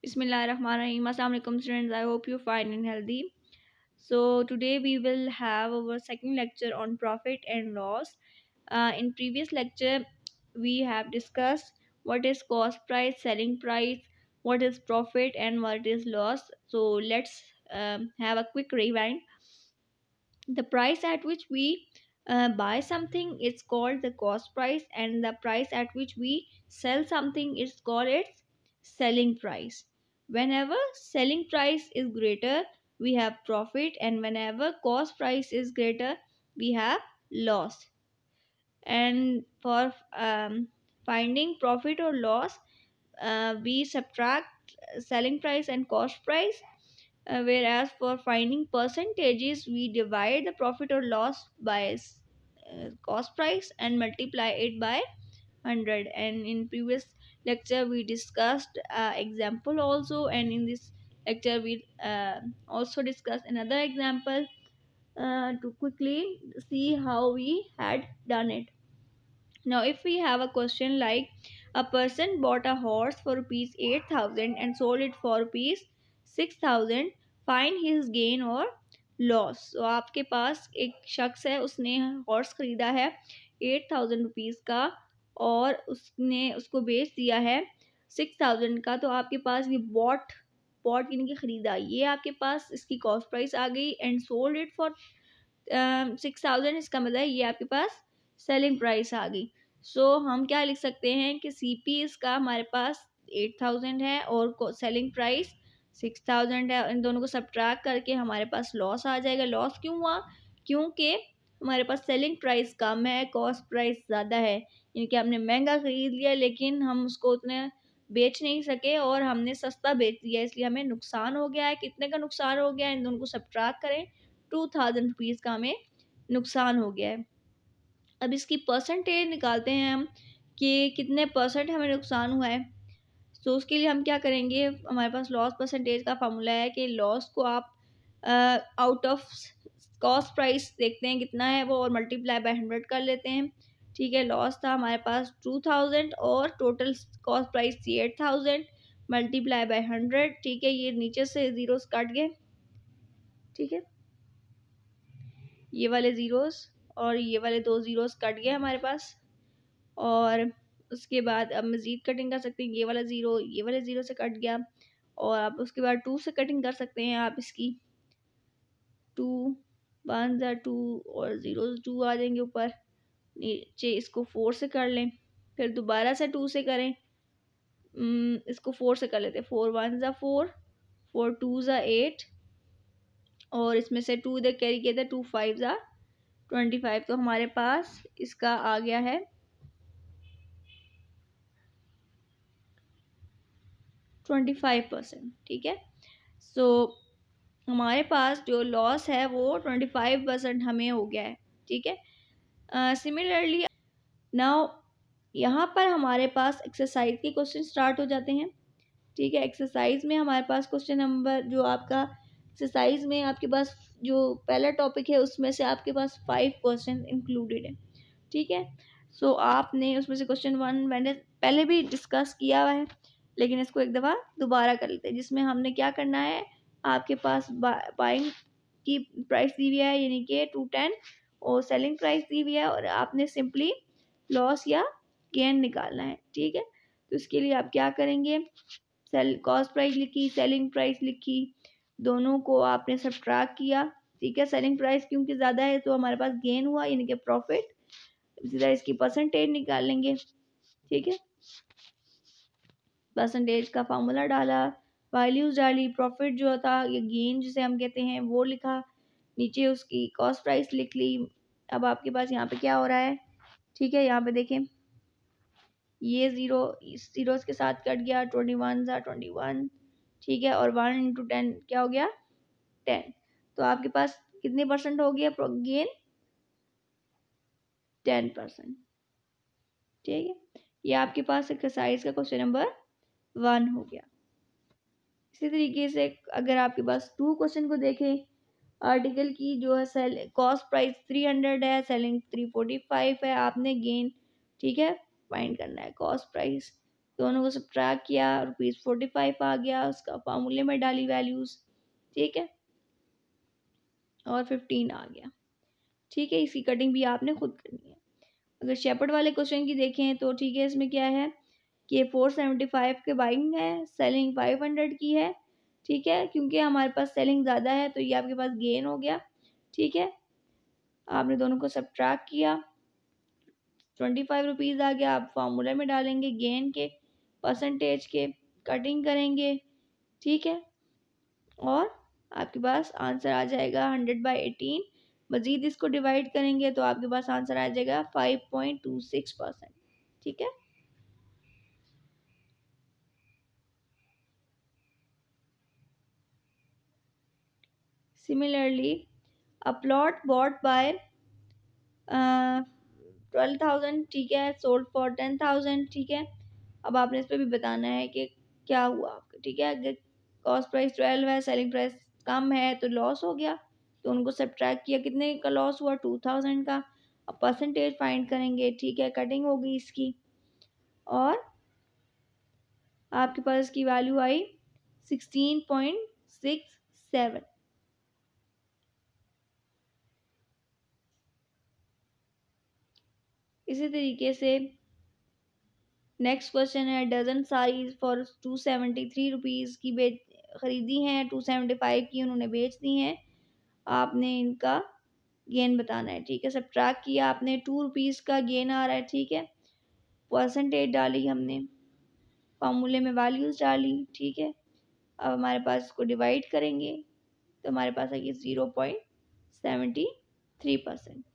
Bismillahirrahmanirrahim. Assalamu alaikum students. I hope you fine and healthy. So today we will have our second lecture on profit and loss. In previous lecture we have discussed what is cost price, selling price, what is profit and what is loss. So let's have a quick rewind. The price at which we buy something is called the cost price, and the price at which we sell something is called its selling price. Whenever selling price is greater, we have profit, and whenever cost price is greater, we have loss. And for finding profit or loss, we subtract selling price and cost price, whereas for finding percentages we divide the profit or loss by cost price and multiply it by 100. And in previous lecture we discussed example also, and in this lecture we also discussed another example to quickly see how we had done it. Now, if we have a question like a person bought a horse for rupees 8,000 and sold it for rupees 6,000, find his gain or loss. तो आपके पास एक शख्स है, उसने horse खरीदा है 8,000 rupees का और उसने उसको बेच दिया है 6,000 का. तो आपके पास ये बॉट बॉट यानी कि खरीदा, ये आपके पास इसकी कॉस्ट प्राइस आ गई. एंड सोल्ड इट फॉर 6,000, इसका मतलब है ये आपके पास सेलिंग प्राइस आ गई. सो हम क्या लिख सकते हैं कि सी पी इसका हमारे पास 8,000 है और सेलिंग प्राइस 6,000 है. इन दोनों को सब्ट्रैक्ट करके हमारे पास लॉस आ जाएगा. लॉस क्यों हुआ? क्योंकि हमारे पास सेलिंग प्राइस कम है, कॉस्ट प्राइस ज़्यादा है. यानी कि हमने महंगा खरीद लिया लेकिन हम उसको उतने बेच नहीं सके और हमने सस्ता बेच दिया, इसलिए हमें नुकसान हो गया है. कितने का नुकसान हो गया है? इन दोनों को सब्ट्रैक्ट करें, 2,000 रुपीज़ का हमें नुकसान हो गया है. अब इसकी परसेंटेज निकालते हैं हम कि कितने परसेंट हमें नुकसान हुआ है. तो उसके लिए हम क्या करेंगे, हमारे पास लॉस परसेंटेज का फार्मूला है कि लॉस को आप आउट ऑफ कॉस्ट प्राइस देखते हैं कितना है वो और मल्टीप्लाई बाय 100 कर लेते हैं. ठीक है, लॉस था हमारे पास 2,000 और टोटल कॉस्ट प्राइस थी 8,000, मल्टीप्लाई बाय 100. ठीक है, ये नीचे से ज़ीरोस कट गए. ठीक है, ये वाले ज़ीरोस और ये वाले दो ज़ीरोस कट गए हमारे पास. और उसके बाद अब मज़ीद कटिंग कर सकते हैं. ये वाला ज़ीरो ये वाले ज़ीरो से कट गया और आप उसके बाद 2 से कटिंग कर सकते हैं. आप इसकी 2 1 ज़ा 2 और ज़ीरो 2 आ जाएंगे ऊपर. नीचे इसको 4 से कर लें, फिर दोबारा से 2 से करें. इसको 4 से कर लेते हैं. 4 1 ज़ा 4, 4 2 ज़ा 8 और इसमें से 2 इधर कैरी किया था, 2 5 ज़ा 25. तो हमारे पास इसका आ गया है 25%. ठीक है, सो हमारे पास जो लॉस है वो 25% हमें हो गया है. ठीक है, सिमिलरली नाउ यहाँ पर हमारे पास एक्सरसाइज के क्वेश्चन स्टार्ट हो जाते हैं. ठीक है, एक्सरसाइज में हमारे पास क्वेश्चन नंबर जो आपका एक्सरसाइज में आपके पास जो पहला टॉपिक है उसमें से आपके पास 5 क्वेश्चन इंक्लूडेड है. ठीक है, सो आपने उसमें से क्वेश्चन 1 मैंने पहले भी डिस्कस किया हुआ है लेकिन इसको एक दफ़ा दोबारा कर लेते हैं, जिसमें हमने क्या करना है. आपके पास बाइंग की प्राइस दी हुई है यानी कि 210 और सेलिंग प्राइस दी हुई है और आपने सिंपली लॉस या गेन निकालना है. ठीक है, तो इसके लिए आप क्या करेंगे, सेल कॉस्ट प्राइस लिखी, सेलिंग प्राइस लिखी, दोनों को आपने सब्ट्रैक्ट किया. ठीक है, सेलिंग प्राइस क्योंकि ज़्यादा है तो हमारे पास गेन हुआ यानी कि प्रॉफिट. इसी तरह इसकी परसेंटेज निकाल लेंगे. ठीक है, परसेंटेज का फार्मूला डाला, वैल्यूज डाली, प्रॉफिट जो था ये गेन जिसे हम कहते हैं वो लिखा, नीचे उसकी कॉस्ट प्राइस लिख ली. अब आपके पास यहाँ पे क्या हो रहा है. ठीक है, यहाँ पे देखें ये ज़ीरो इस ज़ीरोस के साथ कट गया, 21 ज़ा 21. ठीक है, और 1 इंटू 10 क्या हो गया 10. तो आपके पास कितने परसेंट हो गया गेन, 10%. ठीक है, ये आपके पास एक्सरसाइज का क्वेश्चन नंबर 1 हो गया. इसी तरीके से अगर आपके पास 2 क्वेश्चन को देखें, आर्टिकल की जो है सेल कॉस्ट प्राइस 300 है, सेलिंग 345 है, आपने गेन ठीक है फाइंड करना है. कॉस्ट प्राइस दोनों को सब्ट्रैक्ट किया, ₹45 आ गया, उसका फार्मूले में डाली वैल्यूज़, ठीक है, और 15 आ गया, ठीक है। इसकी कटिंग भी आपने खुद करनी है। अगर शेपर्ड वाले क्वेश्चन की देखें तो ठीक है, इसमें क्या है कि 475 के बाइंग है, सेलिंग 500 की है, ठीक है, क्योंकि हमारे पास सेलिंग ज़्यादा है तो ये आपके पास गेन हो गया, ठीक है। आपने दोनों को सब्ट्रैक्ट किया, ₹25 आ गया, आप फार्मूला में डालेंगे गेन के परसेंटेज के, कटिंग करेंगे, ठीक है, और आपके पास आंसर आ जाएगा 100/18। मज़ीद इसको डिवाइड करेंगे तो आपके पास आंसर आ जाएगा 5.26%, ठीक है। Similarly, a plot bought by 12,000, ठीक है, सोल्ड फॉर 10,000, ठीक है। अब आपने इस पे भी बताना है कि क्या हुआ आपका, ठीक है। अगर कॉस्ट प्राइस 12 है, सेलिंग प्राइस कम है तो लॉस हो गया, तो उनको सब्ट्रैक्ट किया, कितने का लॉस हुआ, 2,000 का। अब परसेंटेज फाइंड करेंगे, ठीक है, कटिंग होगी इसकी, और आपके पास इसकी वैल्यू आई 16.67। इसी तरीके से नेक्स्ट क्वेश्चन है, डजन साइज फॉर 273 रुपीज़ की बेच खरीदी हैं, 275 की उन्होंने बेच दी हैं, आपने इनका गेन बताना है, ठीक है। सब्ट्रैक्ट किया आपने, ₹2 का गेन आ रहा है, ठीक है, परसेंटेज डाली हमने, फार्मूले में वैल्यूज़ डाली, ठीक है। अब हमारे पास इसको डिवाइड करेंगे तो हमारे पास आएगी 0.73%।